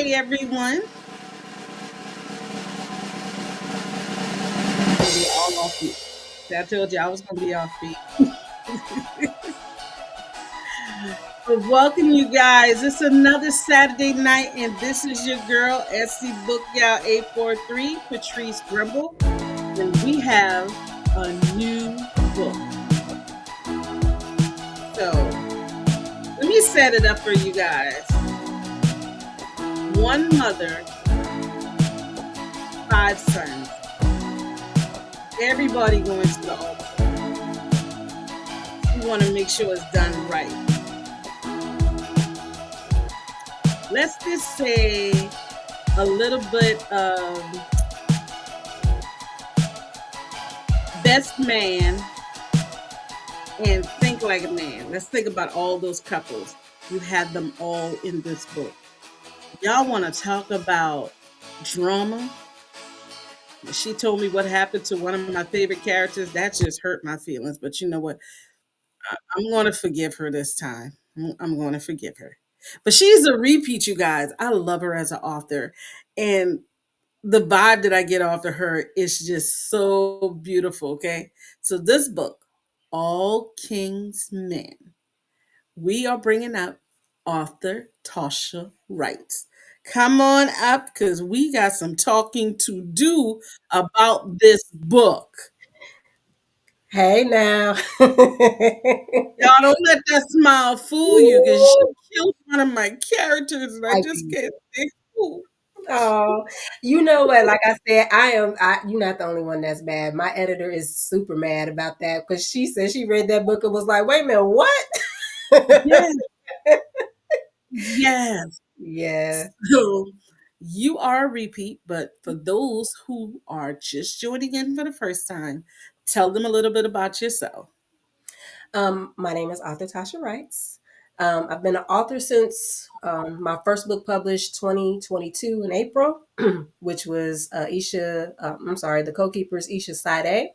Hey everyone. Gonna be all offbeat. See, I told you I was gonna be offbeat. But welcome you guys. It's another Saturday night, and this is your girl, SC Book Gal 843, Patrice Grimble, and we have a new book. So let me set it up for you guys. One mother, five sons. Everybody going to the altar. We want to make sure it's done right. Let's just say a little bit of best man and think like a man. Let's think about all those couples. You had them all in this book. Y'all want to talk about drama? She told me what happened to one of my favorite characters. That just hurt my feelings. But you know what? I'm going to forgive her this time. I'm going to forgive her. But she's a repeat, you guys. I love her as an author. And the vibe that I get off of her is just so beautiful. Okay. So, this book, All King's Men, we are bringing up author Tasha Wright. Come on up because we got some talking to do about this book. Hey now. Y'all don't let that smile fool you because she killed one of my characters and I I just did. can't say who. Oh, you know what? Like I said, you're not the only one that's mad. My editor is super mad about that because she said she read that book and was like, wait a minute, what? Yes, yes. Yeah. So you are a repeat, but for those who are just joining in for the first time, tell them a little bit about yourself. My name is author Tasha Wrights. I've been an author since my first book published 2022 in April, which was the Co-Keeper's Isha Sade.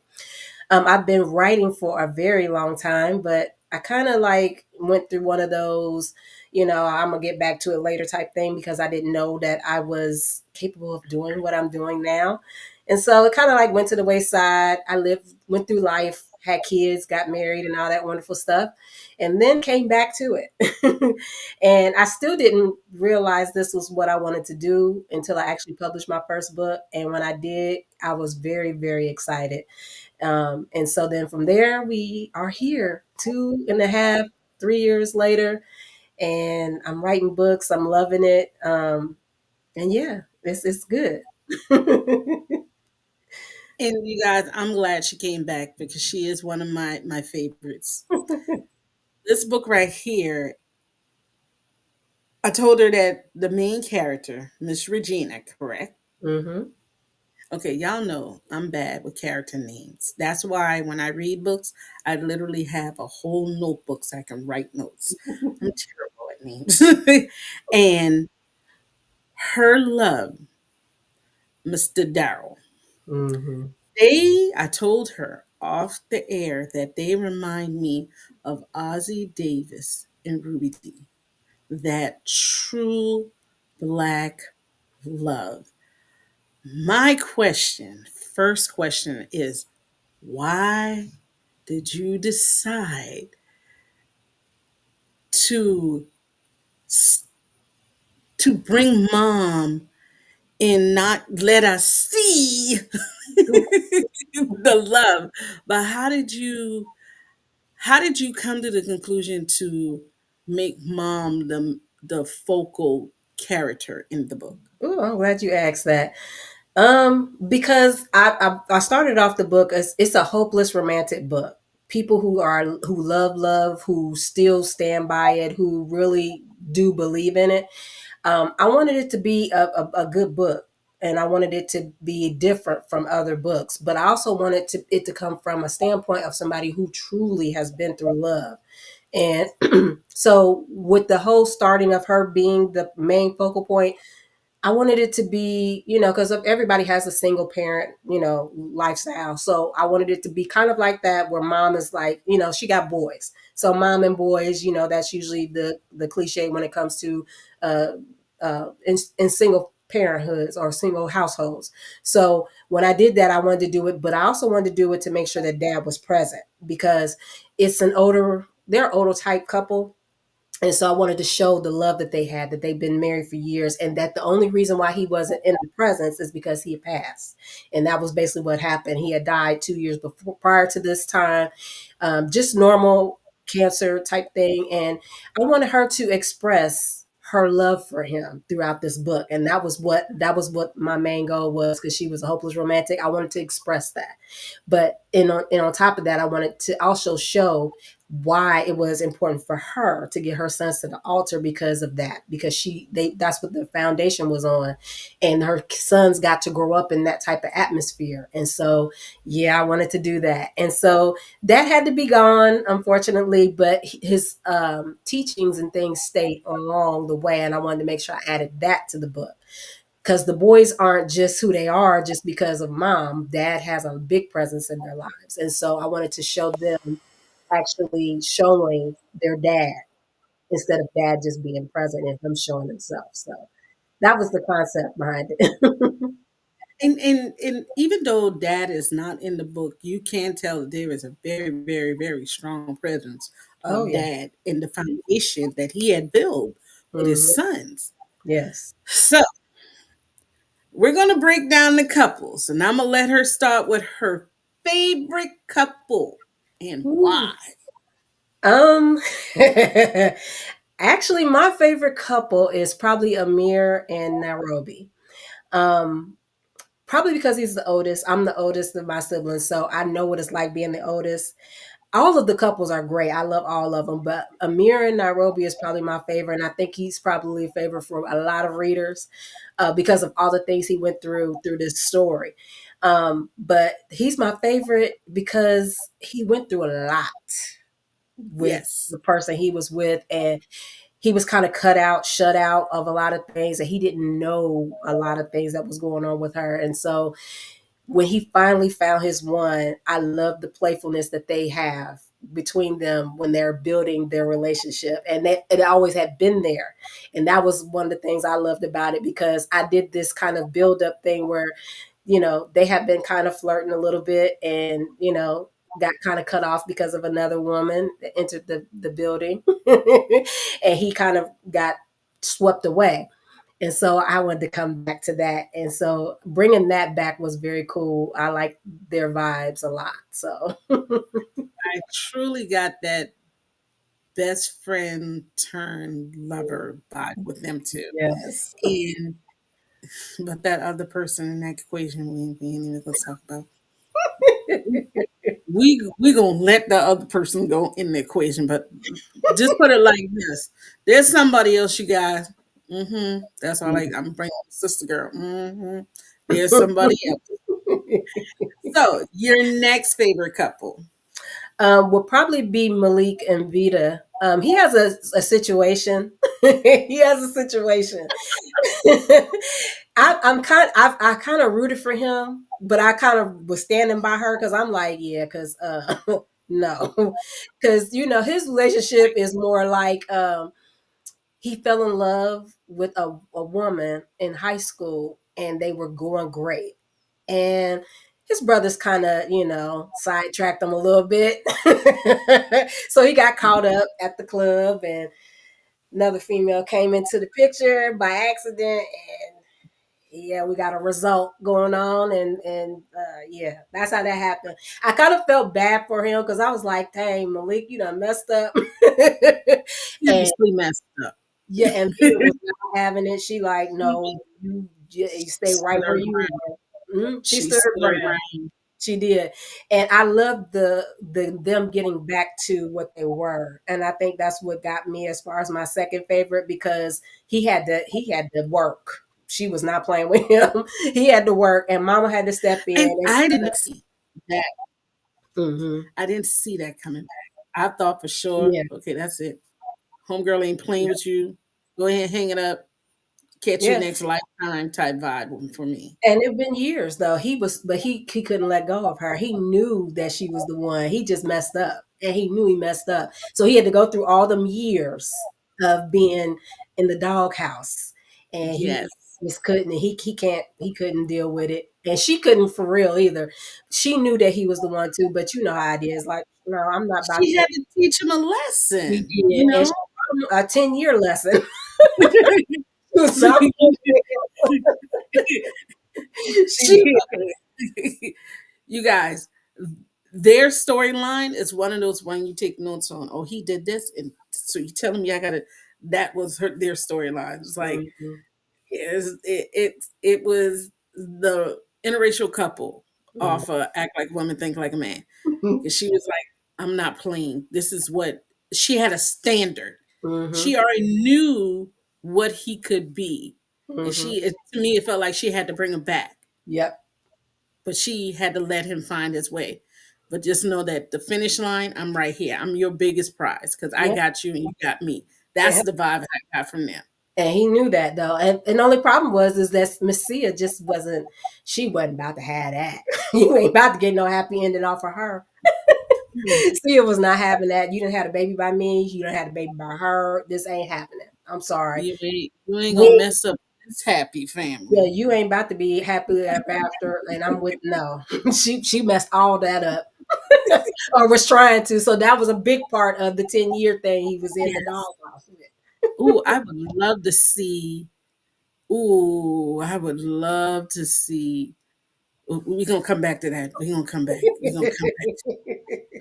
I've been writing for a very long time, but I kind of like went through one of those, I'm gonna get back to it later type thing because I didn't know that I was capable of doing what I'm doing now. And so it kind of like went to the wayside. Went through life, had kids, got married, and all that wonderful stuff, and then came back to it. And I still didn't realize this was what I wanted to do until I actually published my first book. And when I did, I was very, very excited. And so then from there, we are here 2.5, 3 years later, and I'm writing books. I'm loving it. And yeah, it's good. And you guys, I'm glad she came back because she is one of my favorites. This book right here, I told her that the main character, Miss Regina, correct? Hmm. Okay, y'all know I'm bad with character names. That's why when I read books, I literally have a whole notebook so I can write notes. I'm terrible at names. And her love, Mr. Darrell. Hmm. I told her off the air that they remind me of Ozzie Davis and Ruby Dee. That true black love. My question, first question is why did you decide to to bring mom and not let us see the love? But how did you come to the conclusion to make mom the focal character in the book? Oh, I'm glad you asked that. Because I started off the book as it's a hopeless romantic book. People who love, who still stand by it, who really do believe in it. I wanted it to be a good book, and I wanted it to be different from other books. But I also wanted it to come from a standpoint of somebody who truly has been through love. And so, with the whole starting of her being the main focal point, I wanted it to be, because everybody has a single parent, lifestyle. So I wanted it to be kind of like that, where mom is like, she got boys. So mom and boys, that's usually the cliche when it comes to uh, in single parenthoods or single households. So when I did that, I wanted to do it, but I also wanted to do it to make sure that dad was present because they're an older type couple, and so I wanted to show the love that they had, that they've been married for years, and that the only reason why he wasn't in the presence is because he had passed. And that was basically what happened. He had died 2 years before, prior to this time, just normal cancer type thing. And I wanted her to express her love for him throughout this book. And that was what my main goal was, because she was a hopeless romantic. I wanted to express that. But on top of that, I wanted to also show why it was important for her to get her sons to the altar because of that, because that's what the foundation was on, and her sons got to grow up in that type of atmosphere. And so yeah, I wanted to do that, and so that had to be gone, unfortunately, but his teachings and things stayed along the way, and I wanted to make sure I added that to the book, because the boys aren't just who they are just because of mom. Dad has a big presence in their lives, and so I wanted to show them actually showing their dad instead of dad just being present and him showing himself. So that was the concept behind it. And even though dad is not in the book, you can tell that there is a very, very, very strong presence Oh of yeah. dad in the foundation that he had built with his Hmm. sons. Yes. So we're gonna break down the couples, and I'm gonna let her start with her favorite couple and why. Ooh. Um Actually, my favorite couple is probably Amir and Nairobi. Um Probably because he's the oldest. I'm the oldest of my siblings, so I know what it's like being the oldest. All of the couples are great. I love all of them, but Amir and Nairobi is probably my favorite, and I think he's probably a favorite for a lot of readers because of all the things he went through this story. But he's my favorite because he went through a lot with Yes. the person he was with, and he was kind of cut out, shut out of a lot of things, and he didn't know a lot of things that was going on with her. And so when he finally found his one, I love the playfulness that they have between them when they're building their relationship. And it always had been there. And that was one of the things I loved about it, because I did this kind of build up thing where, they had been kind of flirting a little bit, and, got kind of cut off because of another woman that entered the building. And he kind of got swept away. And so I wanted to come back to that. And so bringing that back was very cool. I like their vibes a lot. So, I truly got that best friend turned lover vibe with them too. yes. And but that other person in that equation we ain't even gonna talk about. We gonna let the other person go in the equation, but just put it like this: there's somebody else, you guys. That's all. I'm bringing sister girl. There's somebody else. So your next favorite couple? Will probably be Malik and Vita. He has a situation. He has a situation. I kind of rooted for him, but I kind of was standing by her because I'm like, yeah, because no, because his relationship is more like he fell in love with a woman in high school, and they were going great, and his brothers kind of sidetracked him a little bit. So he got caught up at the club, and another female came into the picture by accident, and yeah, we got a result going on, and yeah, that's how that happened. I kind of felt bad for him because I was like, dang, Malik, you done messed up. And Seriously messed up. yeah, and Vita was not having it. She like, no, you stay right Stood where her you ground. are. She She stood her stood her ground. ground. She did, and I love the them getting back to what they were, and I think that's what got me as far as my second favorite, because he had to work. She was not playing with him. He had to work, and Mama had to step in And and I kind didn't of. see that. Hmm. I didn't see that coming back. I thought for sure, Yeah, okay, that's it. Homegirl ain't playing with you. Go ahead, hang it up. Catch you yeah. next lifetime type vibe for me. And it been years though. But he couldn't let go of her. He knew that she was the one. He just messed up, and he knew he messed up. So he had to go through all them years of being in the doghouse, and he Yes. just couldn't. He couldn't deal with it, and she couldn't for real either. She knew that he was the one too, but you know how it is. Like, no, I'm not about She to. had to teach him a She lesson, did, you and know? she taught him a 10-year lesson. She was not She she did. You guys, their storyline is one of those when you take notes on, oh, he did this, and so you telling me I gotta that was their storyline. It's like Mhm, it was the interracial couple mhm, off Act Like a Woman, Think Like a Man. Because she was like, I'm not playing. This is what she had a standard. mhm, She already knew what he could be. And mhm. to me, it felt like she had to bring him back, Yep, but she had to let him find his way. But just know that the finish line, I'm right here. I'm your biggest prize because I yep. got you and you got me. That's the vibe I got from them. And he knew that though. And the only problem was is that Miss Sia just wasn't she wasn't about to have that. You ain't about to get no happy ending off of her. Hmm. Sia was not having that. You didn't have a baby by me, you don't have a baby by her. This ain't happening. I'm sorry. You ain't gonna We mess up this happy yeah, family. you ain't about to be happily ever after, and I'm with no. She messed all that up. Or was trying to. So that was a big part of the 10-year thing he was in the Yes. doghouse with. Ooh, I would love to see. Ooh, I would love to see. We're gonna come back to that. We're gonna come back. We're gonna come back.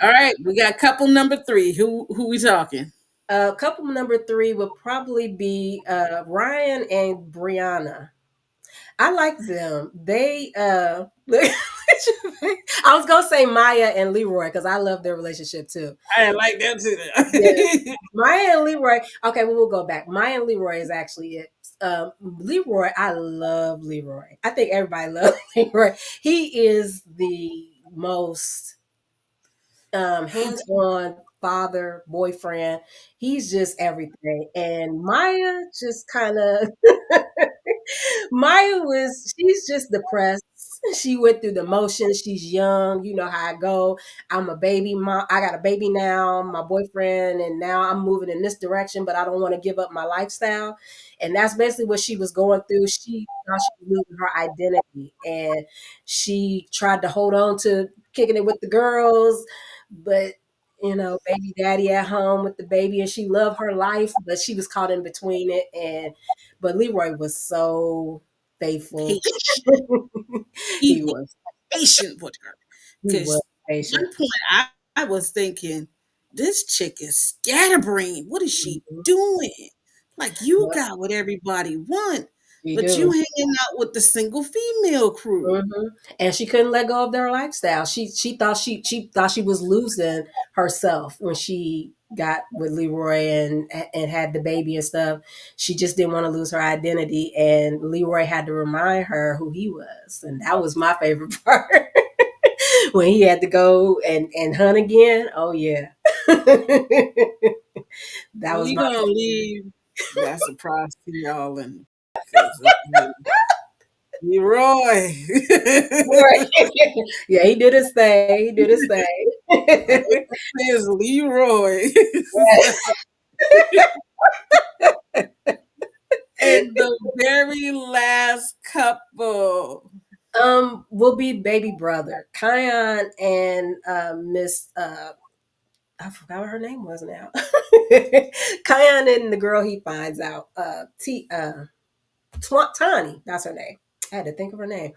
All right, we got couple number three. Who we talking? Couple number three would probably be Ryan and Brianna. I like them. They I was gonna say Maya and Leroy because I love their relationship too. I like that Yeah, too. Maya and Leroy. Okay, well, we'll go back. Maya and Leroy is actually it. Leroy, I love Leroy. I think everybody loves Leroy. He is the most hands-on father, boyfriend. He's just everything. And Maya just kind of Maya was she's just depressed. She went through the motions. She's young. You know how I go. I'm a baby mom. I got a baby now, my boyfriend, and now I'm moving in this direction, but I don't want to give up my lifestyle. And that's basically what she was going through. She thought she was losing her identity. And she tried to hold on to kicking it with the girls, but baby daddy at home with the baby, and she loved her life, but she was caught in between it. And but Leroy was so faithful. Patient. he He was was patient with her. he was Because patient. one point I was thinking, this chick is scatterbrained. What is she Mhm. doing? Like you Yep, got what everybody want, she but you do. hanging out with the single female crew. Mhm. And she couldn't let go of their lifestyle. She thought she was losing herself when she got with Leroy and had the baby and stuff. She just didn't want to lose her identity, and Leroy had to remind her who he was, and that was my favorite part. When he had to go and hunt again. Oh yeah, that was We my gonna leave that surprise to y'all and because Leroy. favorite. Yeah, he did his thing. He did his thing. All we can say is Leroy. And the very last couple. Will be baby brother Kion and Miss I forgot what her name was now. Kion and the girl he finds out Tawny, that's her name. I had to think of her name.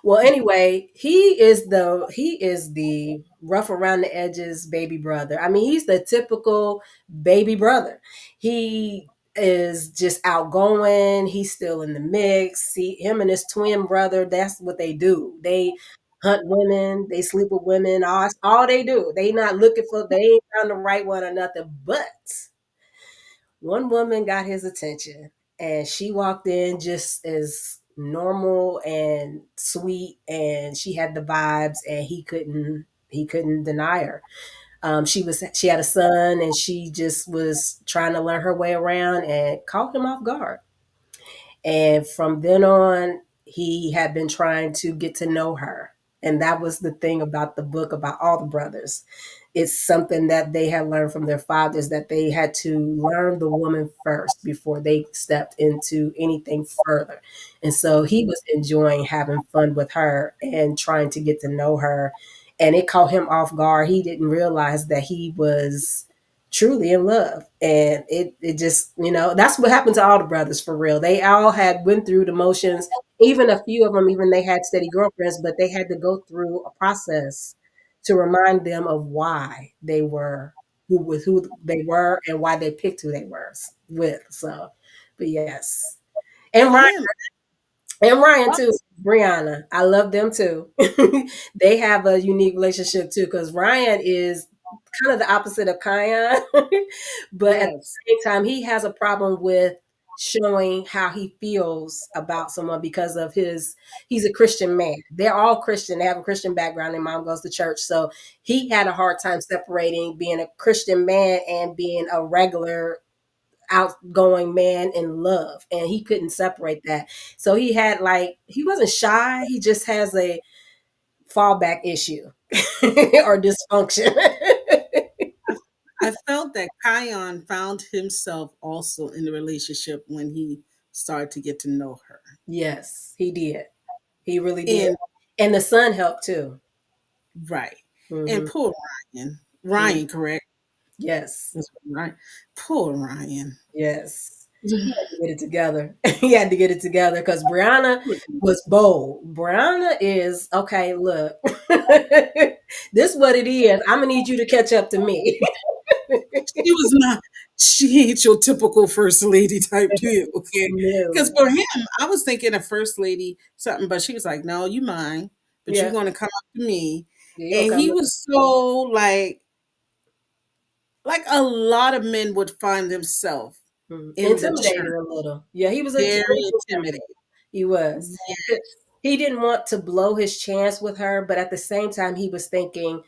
Well, anyway, he is the rough around the edges baby brother. I mean, he's the typical baby brother. He is just outgoing. He's still in the mix. See him and his twin brother. That's what they do. They hunt women. They sleep with women. All they do. They not looking for. They ain't found the right one or nothing. But one woman got his attention, and she walked in just as normal and sweet, and she had the vibes, and he couldn't deny her. She had a son, and she just was trying to learn her way around and caught him off guard. And from then on, he had been trying to get to know her. And that was the thing about the book about all the brothers. it's something that they had learned from their fathers, that they had to learn the woman first before they stepped into anything further. And so he was enjoying having fun with her and trying to get to know her. And it caught him off guard. He didn't realize that he was truly in love. And it just, that's what happened to all the brothers for real. They all had went through the motions. Even a few of them, even they had steady girlfriends, but they had to go through a process to remind them of why they were who they were and why they picked who they were with. So, but yes, and Ryan Yeah. and Ryan too, Brianna, I love them too. They have a unique relationship too because Ryan is kind of the opposite of Kion, but at Yes. the same time, he has a problem with showing how he feels about someone because of he's a Christian man. They're all Christian. They have a Christian background. Their mom goes to church. So he had a hard time separating being a Christian man and being a regular outgoing man in love. And he couldn't separate that. So he had he wasn't shy. He just has a fallback issue or dysfunction. I, I felt that Kion found himself also in the relationship when he started to get to know her. Yes, he did. He really did. And And the son helped too. right. And Hmm. poor Ryan. Ryan, correct? Yes. That's right. Poor Ryan. Yes. He had to get it together. He had to get it together because Brianna was bold. Brianna is okay. Look, this what it is. I'm gonna need you to catch up to me. She was not, she ain't your typical first lady type deal, okay? Because No. for him, I was thinking a first lady something, but she was like, no, you mine, but you're Yeah. going to come up to me. Yeah. You gonna And come he to was so like a lot of men would find themselves in the intimidated church, a little. Yeah, he was a very little intimidated. intimidated. He was. Yeah, He didn't want to blow his chance with her, but at the same time, he was thinking,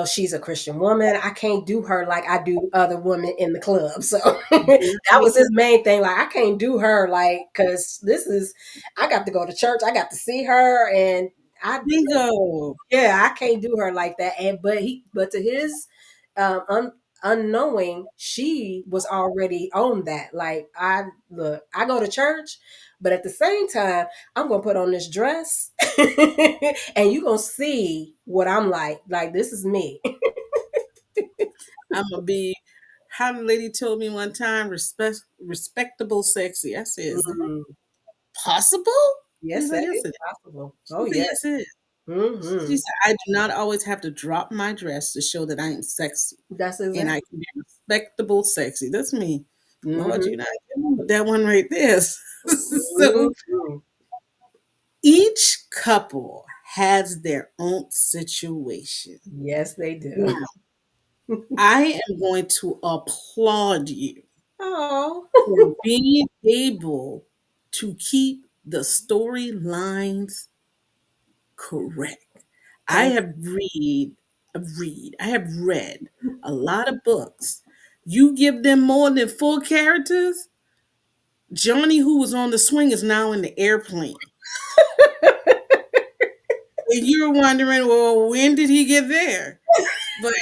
she's a Christian woman. I can't do her like I do other women in the club. So that right. was his main thing. Like, I can't do her because I got to go to church. I got to see her. And I, Bingo. yeah, I can't do her like that. But to his um, un, unknowing, she was already on that. Like, I go to church, but at the same time, I'm gonna put on this dress, and you gonna see what I'm like. Like, this is me. I'm going to be, how the lady told me one time, respectable sexy. I said, is that Mhm. possible? He's Yes, like, that yes, is it is. possible. She Oh said, yes. yes, it is. She Hmm. said, I do not always have to drop my dress to show that I am sexy That's and I exactly. can be respectable sexy. That's me. Lord, Hmm. you're not kidding with that one right there. So Hmm. each couple has their own situation. Yes, they do. Now, I am going to applaud you Oh. for being able to keep the storylines correct. I Thank have I have read a lot of books. You give them more than full characters. Johnny, who was on the swing, is now in the airplane. And you're wondering, well, when did he get there? But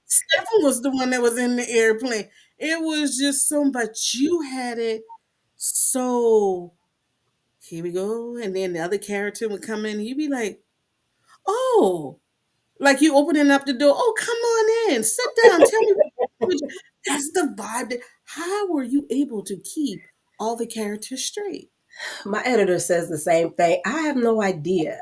Stefan was the one that was in the airplane. It was just so much. You had it so, here we go. And then the other character would come in, and you'd be like, oh, like you opening up the door. Oh, come on in. Sit down. Tell me what that's the vibe. How were you able to keep all the characters straight? My editor says the same thing. I have no idea.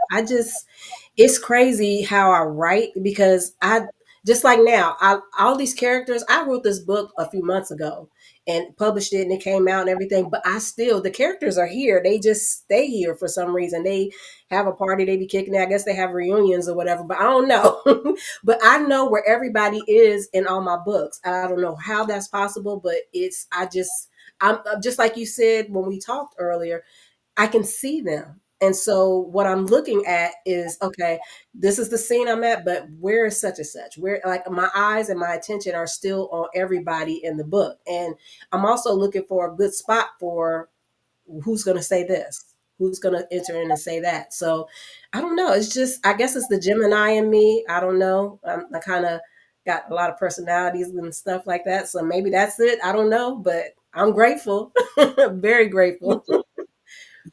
It's crazy how I write because I just like now, all these characters, I wrote this book a few months ago and published it and it came out and everything, but the characters are here. They just stay here for some reason. They have a party, they be kicking it. I guess they have reunions or whatever, but I don't know. But I know where everybody is in all my books. I don't know how that's possible, but I'm just like you said when we talked earlier, I can see them. And so what I'm looking at is, okay, this is the scene I'm at, but where is such and such? Where, like, my eyes and my attention are still on everybody in the book. And I'm also looking for a good spot for who's going to say this, who's going to enter in and say that. So I don't know. It's just, I guess it's the Gemini in me. I don't know. I kind of got a lot of personalities and stuff like that. So maybe that's it. I don't know, but I'm grateful. Very You grateful. did,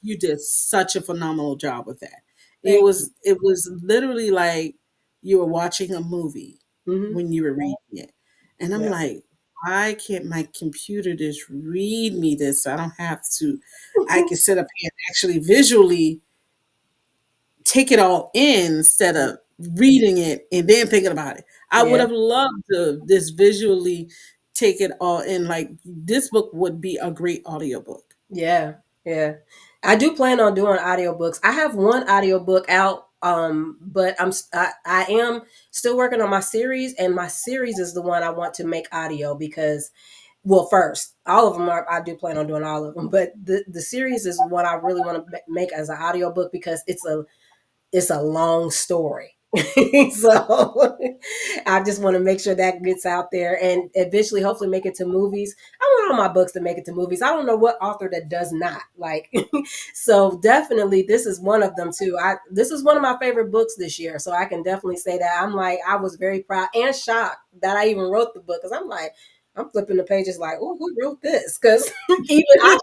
you did such a phenomenal job with that. Thank you. It was literally like you were watching a movie Hmm. when you were reading it. And I'm Yeah. like, why can't my computer just read me this? I don't have to, I can sit up here and actually visually take it all in instead of reading it and then thinking about it. I would Yeah. have loved to this visually take it all in. Like this book would be a great audiobook. Yeah. Yeah. I do plan on doing audiobooks. I have one audiobook out, but I am still working on my series, and my series is the one I want to make audio because, well, first, all of them are, I do plan on doing all of them, but the series is what I really want to make as an audiobook because it's a long story. So I just want to make sure that gets out there and eventually hopefully make it to movies. I want all my books to make it to movies. I don't know what author that does not. Like so definitely this is one of them too. I This is one of my favorite books this year. So I can definitely say that. I'm like I was very proud and shocked that I even wrote the book cuz I'm like I'm flipping the pages like, "Oh, who wrote this?" Cuz even I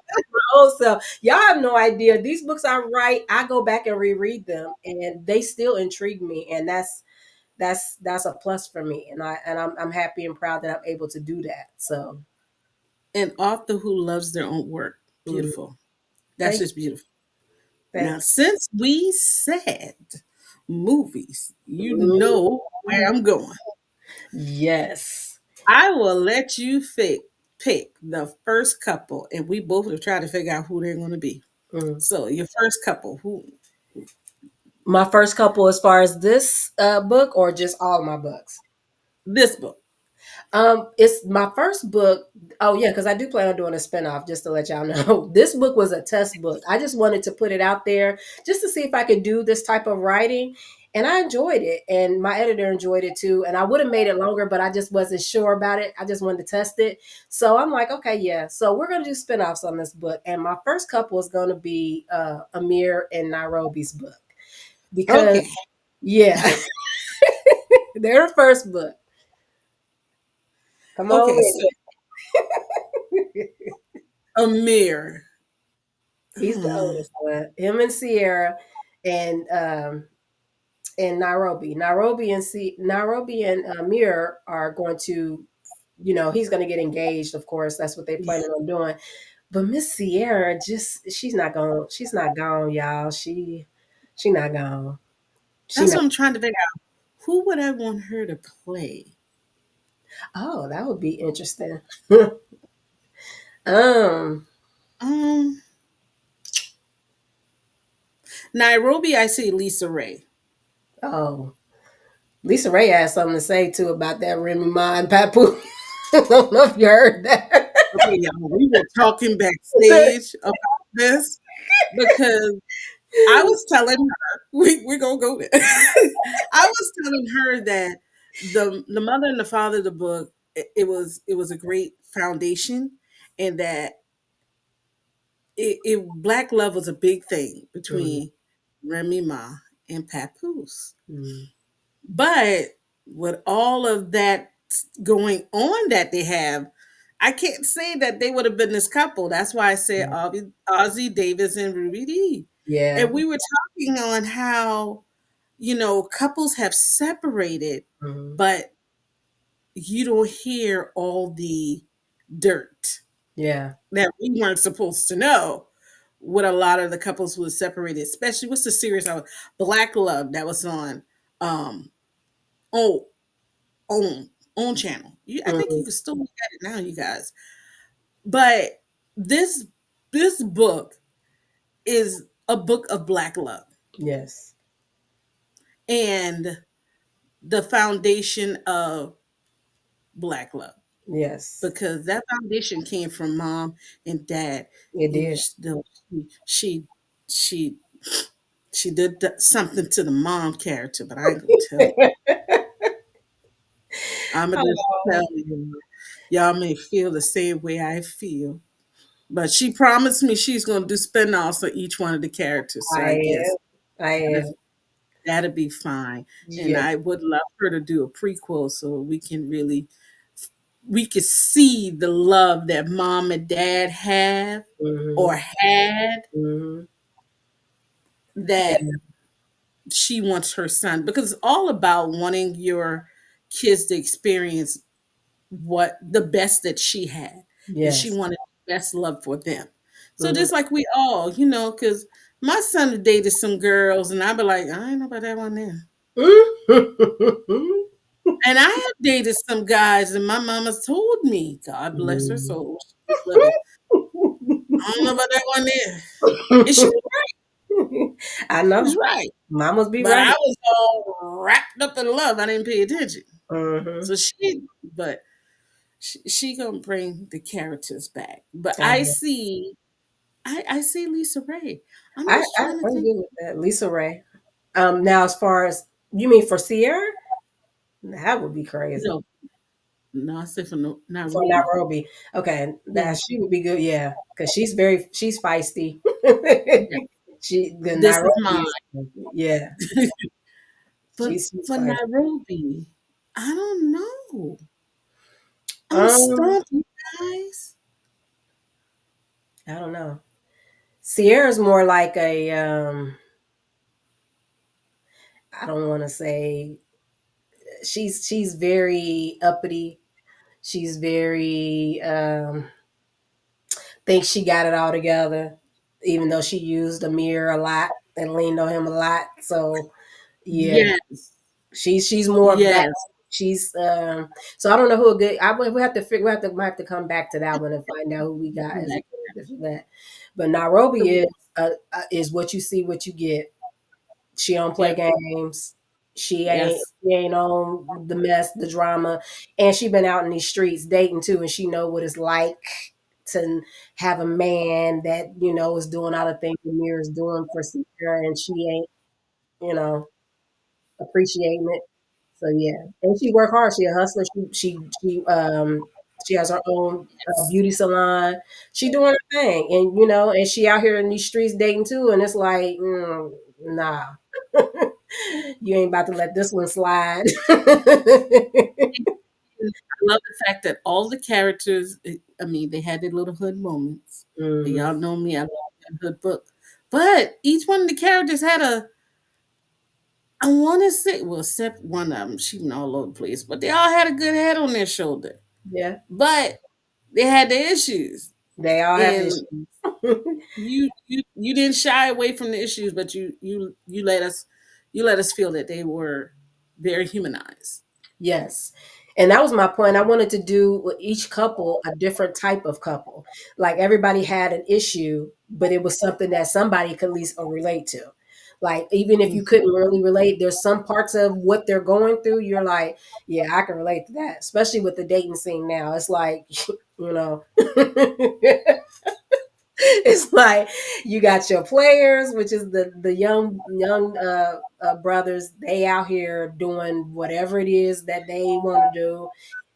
also, y'all have no idea. These books I write, I go back and reread them, and they still intrigue me, and that's a plus for me. And I'm happy and proud that I'm able to do that. So, An author who loves their own work. mm, Beautiful. That's thank just beautiful. Now, thank since we said movies, you you. know where Mm, I'm going. yes. I will let you pick the first couple, and we both will try to figure out who they're going to be. Mm. So, your first couple, who My first couple, as far as this book, or just all my books. this book. It's my first book. Oh yeah, because I do plan on doing a spinoff, just to let y'all know. This book was a test book. I just wanted to put it out there just to see if I could do this type of writing. And I enjoyed it. And my editor enjoyed it too. And I would have made it longer, but I just wasn't sure about it. I just wanted to test it. So I'm like, okay, yeah. So we're gonna do spinoffs on this book. And my first couple is gonna be Amir and Nairobi's book. Because Okay. yeah, they're the first book. Come on Okay. with So, Amir. He's the Hmm. oldest one. Him and Sierra, and Nairobi. Nairobi and Amir are going to, he's going to get engaged. Of course, that's what they Yeah. planning on doing. But Miss Sierra, just she's not gone. She's not gone, y'all. She not gone. She That's not. what I'm trying to figure out. Who would I want her to play? Oh, that would be interesting. um. Um, Nairobi, I see Lisa Ray. Oh, Lisa Ray has something to say too about that Remy Ma and Papu. I don't know if you heard that. Okay, y'all, we were talking backstage about this because I was telling her we're gonna go there. I was telling her that the mother and the father of the book it was a great foundation, and that black love was a big thing Mm, between Remy Ma and Papoose. mm, But with all of that going on that they have, I can't say that they would have been this couple. That's why I said mm. Ozzie Davis and Ruby Dee. Yeah. And we were talking on how, couples have separated, Mhm. but you don't hear all the dirt Yeah. that we weren't supposed to know with a lot of the couples who were separated, especially what's the series of Black Love that was on um oh own own channel. I think you Mhm. can still look at it now, you guys. But this this book is a book of black love Yes. and the foundation of black love, Yes. because that foundation came from mom and dad. It Even did. though she she did something to the mom character, but I ain't gonna tell you. I'm gonna just Oh, tell you. Y'all may feel the same way I feel. But she promised me she's going to do spin-offs for each one of the characters. So I I am. guess I that is, am. That'd be fine. And Yeah. I would love her to do a prequel so we can really we could see the love that mom and dad have or Mhm. had Mhm. that Yeah. she wants her son because it's all about wanting your kids to experience what the best that she had and she Yes. wanted the best love for them. So Mhm. just like we all, because my son dated some girls and I'd be like, I ain't know about that one there. Mhm. And I have dated some guys and my mama's told me, God bless her Mhm. soul, she was living. I don't know about that one there. And I she was know. right. Mamas be But I right. was all wrapped up in love. I didn't pay attention. Mhm. So but she gonna bring the characters back. But I know. I see Lisa Ray. I'm I just I trying to I'm think. good with that. Lisa Ray. Now as far as you mean for Sierra, that would be crazy. No, no, I said for no, For Nairobi. Nairobi, okay, Yeah, that she would be good. Yeah, because she's feisty. yeah. The This is mine. Nairobi is, yeah, But she's for feisty. Nairobi, I don't know. I'm Um, stumped, you guys. I don't know. Sierra's more like a I don't want to say she's very uppity. She's very thinks she got it all together, even though she used a mirror a lot and leaned on him a lot. So yeah, Yes, she's more of that. yes. She's so I don't know who a good. We have to figure. We have to come back to that one and find out who we got as a Correct. candidate for that. But Nairobi is what you see, what you get. She don't play Yep. games. Yes. She ain't on the mess, the drama, and she been out in these streets dating too, and she know what it's like to have a man that is doing all the things the mirror's doing for Sierra, and she ain't you know appreciating it. So yeah, and she work hard. She a hustler. She has her own Yes. beauty salon. She doing her thing, and and she out here in these streets dating too. And it's like, nah, you ain't about to let this one slide. And I love the fact that all the characters, I mean, they had their little hood moments. And Hmm. y'all know me, I love that hood book. But each one of the characters had I want to say, well, except one of them, she went all over the place, but they all had a good head on their shoulder. Yeah, But they had their issues. they all have And issues. you didn't shy away from the issues, but you let us feel that they were very humanized. Yes. And that was my point. I wanted to do with each couple a different type of couple. Like everybody had an issue, but it was something that somebody could at least relate to. Like even if you couldn't really relate, there's some parts of what they're going through. You're like, yeah, I can relate to that. Especially with the dating scene now. It's like, you know, it's like you got your players, which is the young brothers. They out here doing whatever it is that they want to do.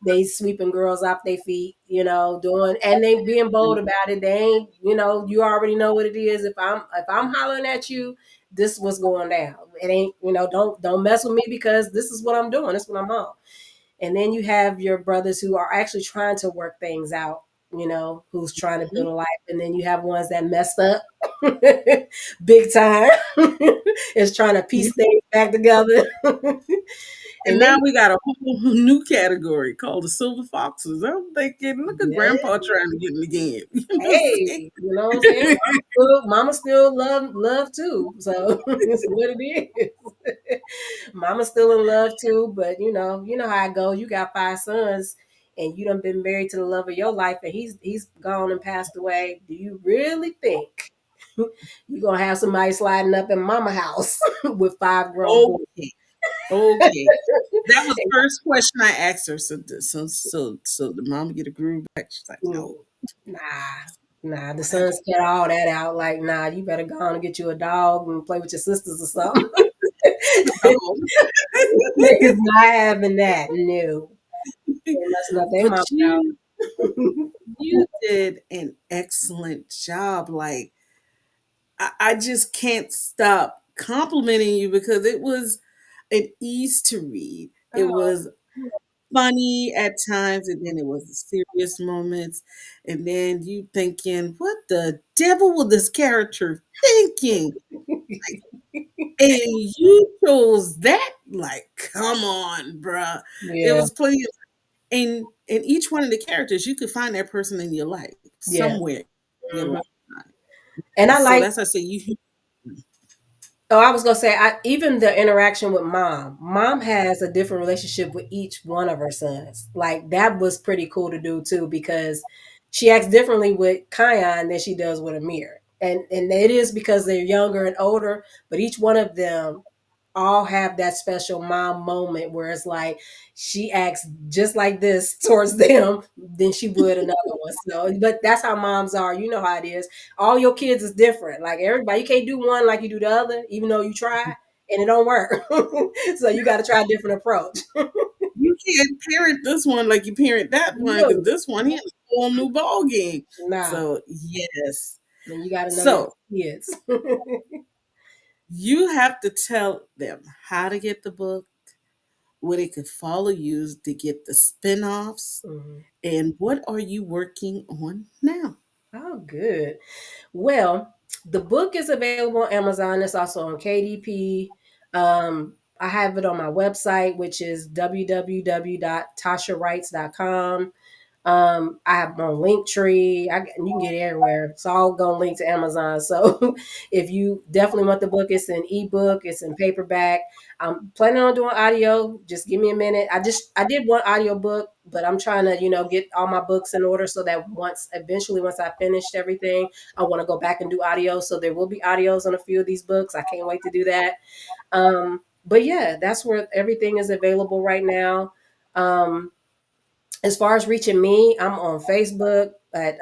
They sweeping girls off their feet, doing and they being bold about it. They ain't, you already know what it is. If I'm hollering at you, this is what's going down. It ain't, don't mess with me because this is what I'm doing. This is what I'm on. And then you have your brothers who are actually trying to work things out, who's trying to build a life. And then you have ones that messed up big time, is trying to piece things back together. And And then, now we got a whole new category called the silver foxes. I'm thinking, look at yeah, grandpa trying to get me again. You know what I'm hey, saying? you know what I'm saying? Mama still love too. So it's what it is. Mama's still in love too, but you know how it goes. You got 5 sons and you done been married to the love of your life and he's gone and passed away. Do you really think you're gonna have somebody sliding up in mama house with 5 grown boys? Okay, okay. That was the first question I asked her. So the mom get a groove back. She's like, Mm, no, nah. Nah, the whatever. sons cut all that out. Like, nah, you better go on and get you a dog and play with your sisters or something. No. Niggas not having that. No. They messing up their But mama you house. did an excellent job. Like I just can't stop complimenting you because it was an ease to read. It Oh, was funny at times, and then it was the serious moments, and then you thinking, "What the devil was this character thinking?" And you chose that? Like, come on, bruh. It yeah, was plenty of in each one of the characters, you could find that person in your life yeah. somewhere in your Mhm. lifetime. And And I so like that's why I say you Oh, I was gonna say, even the interaction with mom. Mom has a different relationship with each one of her sons. Like that was pretty cool to do too, because she acts differently with Kion than she does with Amir, and it is because they're younger and older. But each one of them all have that special mom moment where it's like she acts just like this towards them than she would another one. So, but that's how moms are. You know how it is. All your kids is different. Like everybody, you can't do one like you do the other, even though you try and it don't work. So you got to try a different approach. you can't parent this one like you parent that one because No, this one he has a whole new ball game. nah. So yes. And you got to know your So kids. you have to tell them how to get the book, where they could follow you to get the spin-offs, Mhm. and what are you working on now? Oh, good. Well, the book is available on Amazon. It's also on KDP. I have it on my website, which is www.tashawrites.com. I have my Linktree. You can get it everywhere. It's all going to link to Amazon. So if you definitely want the book, it's in ebook, it's in paperback. I'm planning on doing audio. Just give me a minute. I did one audio book, but I'm trying to, get all my books in order so that once I finished everything, I want to go back and do audio. So there will be audios on a few of these books. I can't wait to do that. But yeah, that's where everything is available right now. As far as reaching me, I'm on Facebook at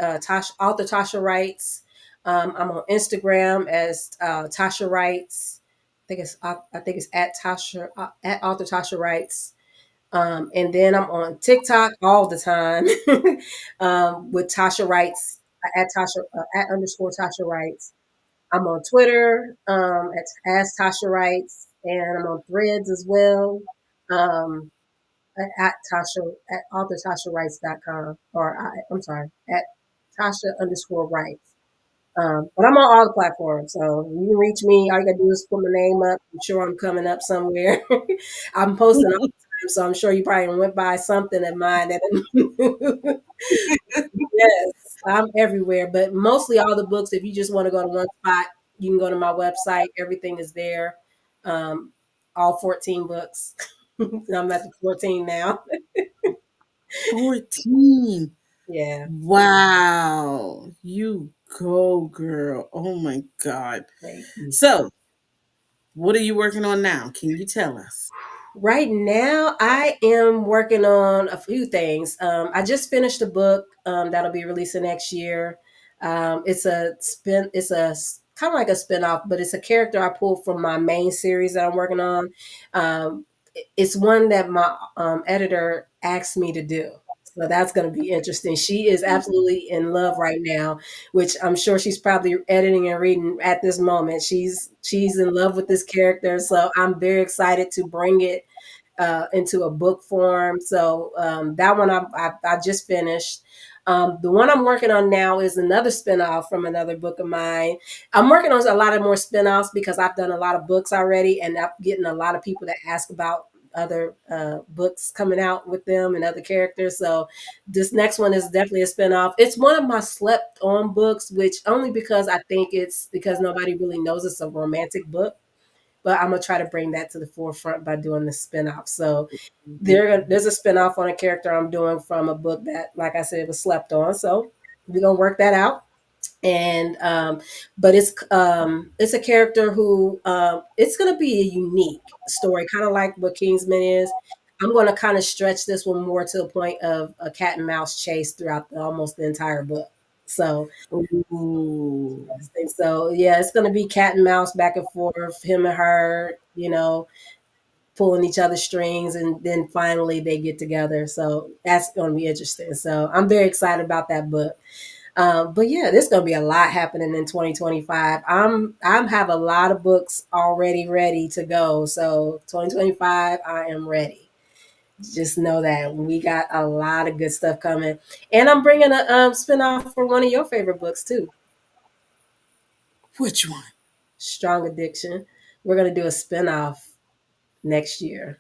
author Tasha Writes. I'm on Instagram as Tasha Writes. I think it's at Tasha at author Tasha Writes. And then I'm on TikTok all the time with Tasha Writes at Tasha at underscore Tasha Writes. I'm on Twitter as Tasha Writes, and I'm on Threads as well. Um, at Tasha at authortashawrites.com I'm sorry, at Tasha underscore Writes. But I'm on all the platforms, so you can reach me. All you gotta do is put my name up. I'm sure I'm coming up somewhere. I'm posting all the time, so I'm sure you probably went by something of mine. Yes, I'm everywhere, but mostly all the books. If you just want to go to one spot, you can go to my website. Everything is there. Um, all 14 books. I'm at the 14 now. 14. Yeah. Wow. You go, girl. Oh my God. Thank you. So, what are you working on now? Can you tell us? Right now, I am working on a few things. I just finished a book that'll be releasing next year. It's kind of like a spinoff, but it's a character I pulled from my main series that I'm working on. It's one that my editor asked me to do. So that's going to be interesting. She is absolutely in love right now, which I'm sure she's probably editing and reading at this moment. She's in love with this character, so I'm very excited to bring it into a book form. So that one I just finished. The one I'm working on now is another spinoff from another book of mine. I'm working on a lot of more spinoffs because I've done a lot of books already, and I'm getting a lot of people that ask about other books coming out with them and other characters. So this next one is definitely a spinoff. It's one of my slept on books, which only because I think it's because nobody really knows it's a romantic book, but I'm gonna try to bring that to the forefront by doing the spinoff. So there's a spinoff on a character I'm doing from a book that, like I said, was slept on. So we're gonna work that out. And but it's a character who it's gonna be a unique story, kind of like what Kingsman is. I'm going to kind of stretch this one more to the point of a cat and mouse chase throughout almost the entire book. So Ooh. interesting. So yeah, it's gonna be cat and mouse back and forth, him and her, pulling each other's strings, and then finally they get together. So that's gonna be interesting. So I'm very excited about that book. But yeah, there's gonna be a lot happening in 2025. I'm have a lot of books already ready to go. So 2025, I am ready. Just know that we got a lot of good stuff coming, and I'm bringing a spinoff for one of your favorite books too, Which one? Strong Addiction. We're gonna do a spinoff next year.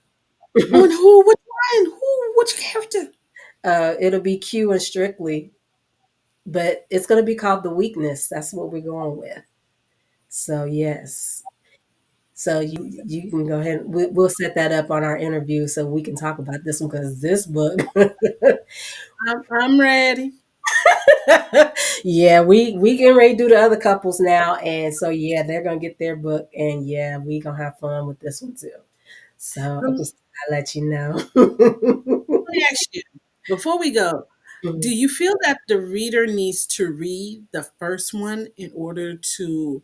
On who? Which one? Who? Which character? It'll be Q and Strictly, but it's gonna be called The Weakness. That's what we're going with. So yes. So you can go ahead. We'll set that up on our interview so we can talk about this one because this book, I'm ready. yeah, we getting ready to do the other couples now, and so yeah, they're gonna get their book, and yeah, we gonna have fun with this one too. So I Let just I let you know. me ask you before we go. Do Mhm. you feel that the reader needs to read the first one in order to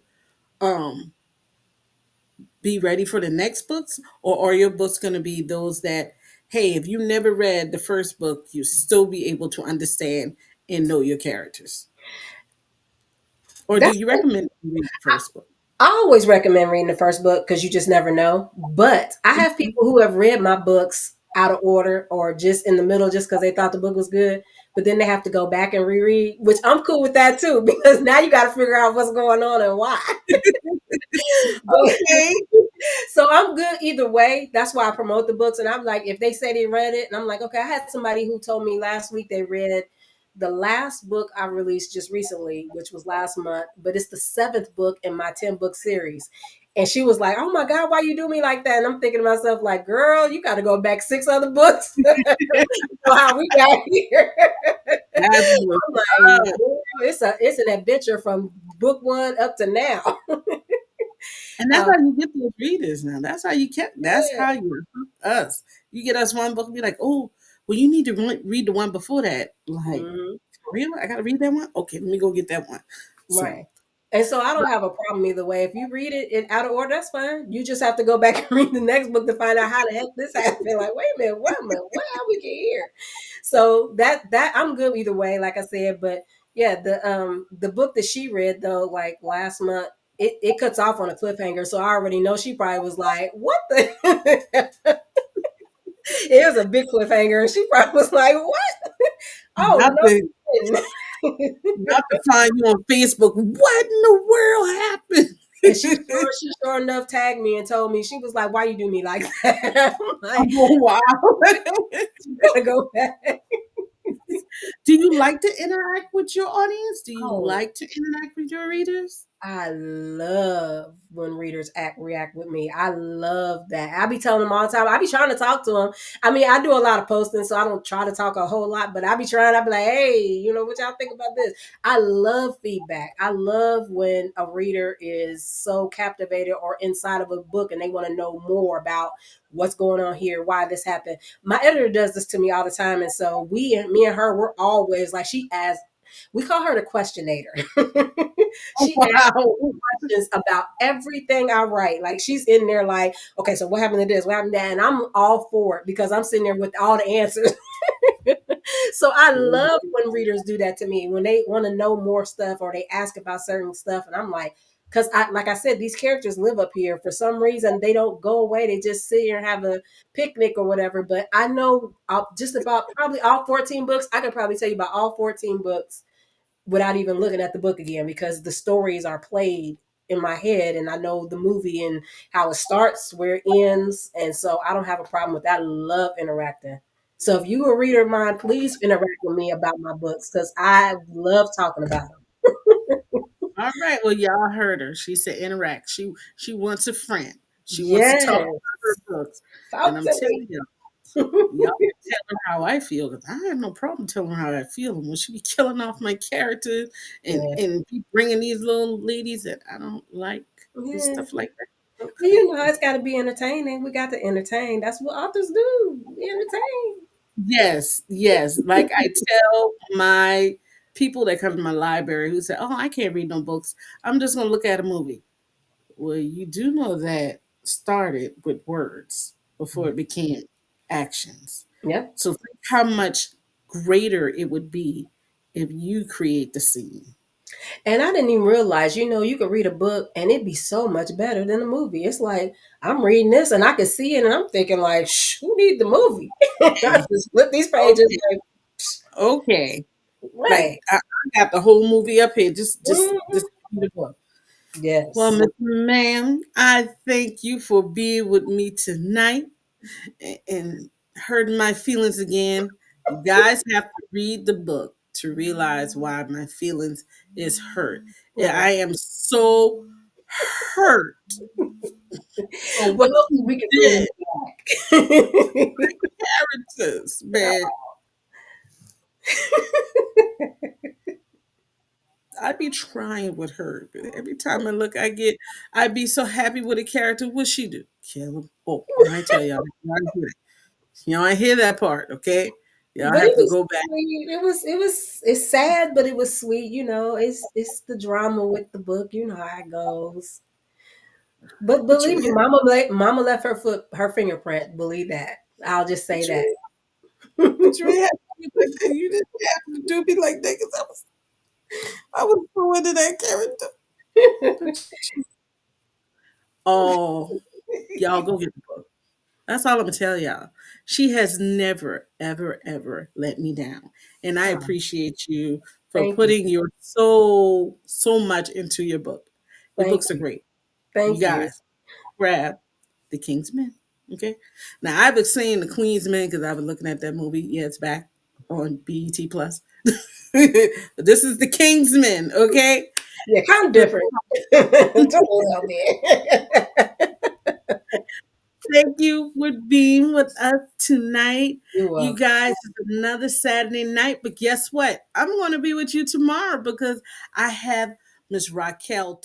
um be ready for the next books, or are your books going to be those that, hey, if you never read the first book, you still be able to understand and know your characters? Or do That's you recommend you read the first book? I always recommend reading the first book because you just never know. But I have Mhm. people who have read my books out of order or just in the middle just because they thought the book was good. But then they have to go back and reread, which I'm cool with that too, because now you got to figure out what's going on and why. But Okay. so I'm good either way. That's why I promote the books. And I'm like, if they say they read it, and I'm like, okay, I had somebody who told me last week they read the last book I released just recently, which was last month, but it's the seventh book in my 10 book series. And she was like, oh my God, why you do me like that? And I'm thinking to myself, like, girl, you got to go back six other books. So how we got here. That's what's I'm like, up. girl, it's an adventure from book one up to now. And that's Um, how you get those readers now. That's how you kept. That's yeah. how you hook us. You get us one book and be like, oh, well, you need to read the one before that. Like, Mhm. for real? I got to read that one? Okay, let me go get that one. So, Right. And so I don't have a problem either way. If you read it in out of order, that's fine. You just have to go back and read the next book to find out how the heck this happened. Like, wait a minute, what a minute, how we get here? So that I'm good either way, like I said. But yeah, the book that she read though, like last month, it cuts off on a cliffhanger. So I already know she probably was like, what the it was a big cliffhanger, and she probably was like, what? Oh not to no. not to find you on Facebook. What in the world And happened? she sure enough tagged me and told me, she was like, "Why you do me like that?" I'm like, Oh wow! "You gotta go back." Do you like to interact with your audience? Do you Oh, like to interact with your readers? I love when readers react with me. I love that. I be telling them all the time. I be trying to talk to them. I mean, I do a lot of posting, so I don't try to talk a whole lot, but I be trying. I be like, hey, what y'all think about this? I love feedback. I love when a reader is so captivated or inside of a book and they want to know more about what's going on here, why this happened. My editor does this to me all the time, and so me and her, we're always like she asks. We call her the questionator. Oh She wow! questions about everything I write. Like she's in there like, okay, so what happened to this? What happened to that? And I'm all for it because I'm sitting there with all the answers. So I love when readers do that to me when they want to know more stuff or they ask about certain stuff. And I'm like, because like I said, these characters live up here. For some reason, they don't go away. They just sit here and have a picnic or whatever. But I know just about probably all 14 books. I could probably tell you about all 14 books without even looking at the book again because the stories are played in my head and I know the movie and how it starts, where it ends. And so I don't have a problem with that. I love interacting. So if you a reader of mine, please interact with me about my books because I love talking about them. All right. Well, y'all heard her. She said interact. She wants a friend. She wants to talk Yes. about her books. And Talk I'm to me. telling you, y'all can tell her how I feel because I have no problem telling her how I feel. And when she be killing off my characters Yeah. and be bringing these little ladies that I don't like and Yeah. stuff like that. Well, it's got to be entertaining. We got to entertain. That's what authors do. We entertain. Yes, yes. Like I tell my people that come to my library who say, "Oh, I can't read no books. I'm just gonna look at a movie." Well, you do know that started with words before it became actions. Yep. So think how much greater it would be if you create the scene. And I didn't even realize, you could read a book and it'd be so much better than a movie. It's like I'm reading this and I can see it and I'm thinking like, Shh, who need the movie? I just flip these pages Okay. like, Okay. Like right. I got the whole movie up here. Just Mhm. read the book. Well, Yes. Miss Ma'am, I thank you for being with me tonight and hurting my feelings again. You guys have to read the book to realize why my feelings is hurt. Yeah, Oh. I am so hurt for Well, what hopefully you we can bring did, it back. characters, man. I be trying with her. But every time I look, I be so happy with a character. What she do? Kill him. Oh, I tell y'all. I hear that part. Okay, y'all But it have to was go back. sweet. It's sad, but it was sweet. It's the drama with the book. You know how it goes. But But you believe me, have, Mama left her fingerprint. Believe that. I'll just say but that. you, but you ain't have to do like that. You didn't have to do me like that because I was so into that character. But oh, y'all go get the book. That's all I'm gonna tell y'all. She has never, ever, ever let me down, and I Oh, appreciate you for thank you. putting your so much into your book. Your Thank books are you. great. You Thank you. guys grab the King's Men. Okay. Now I've been saying the Queen's Men because I've been looking at that movie. Yeah, it's back on BET Plus. But this is the King's Men. Okay. Yeah, kind of But different. Just a little bit. thank you for being with us tonight. You're You welcome. guys, it's another Saturday night, but guess what? I'm going to be with you tomorrow because I have Miss Raquel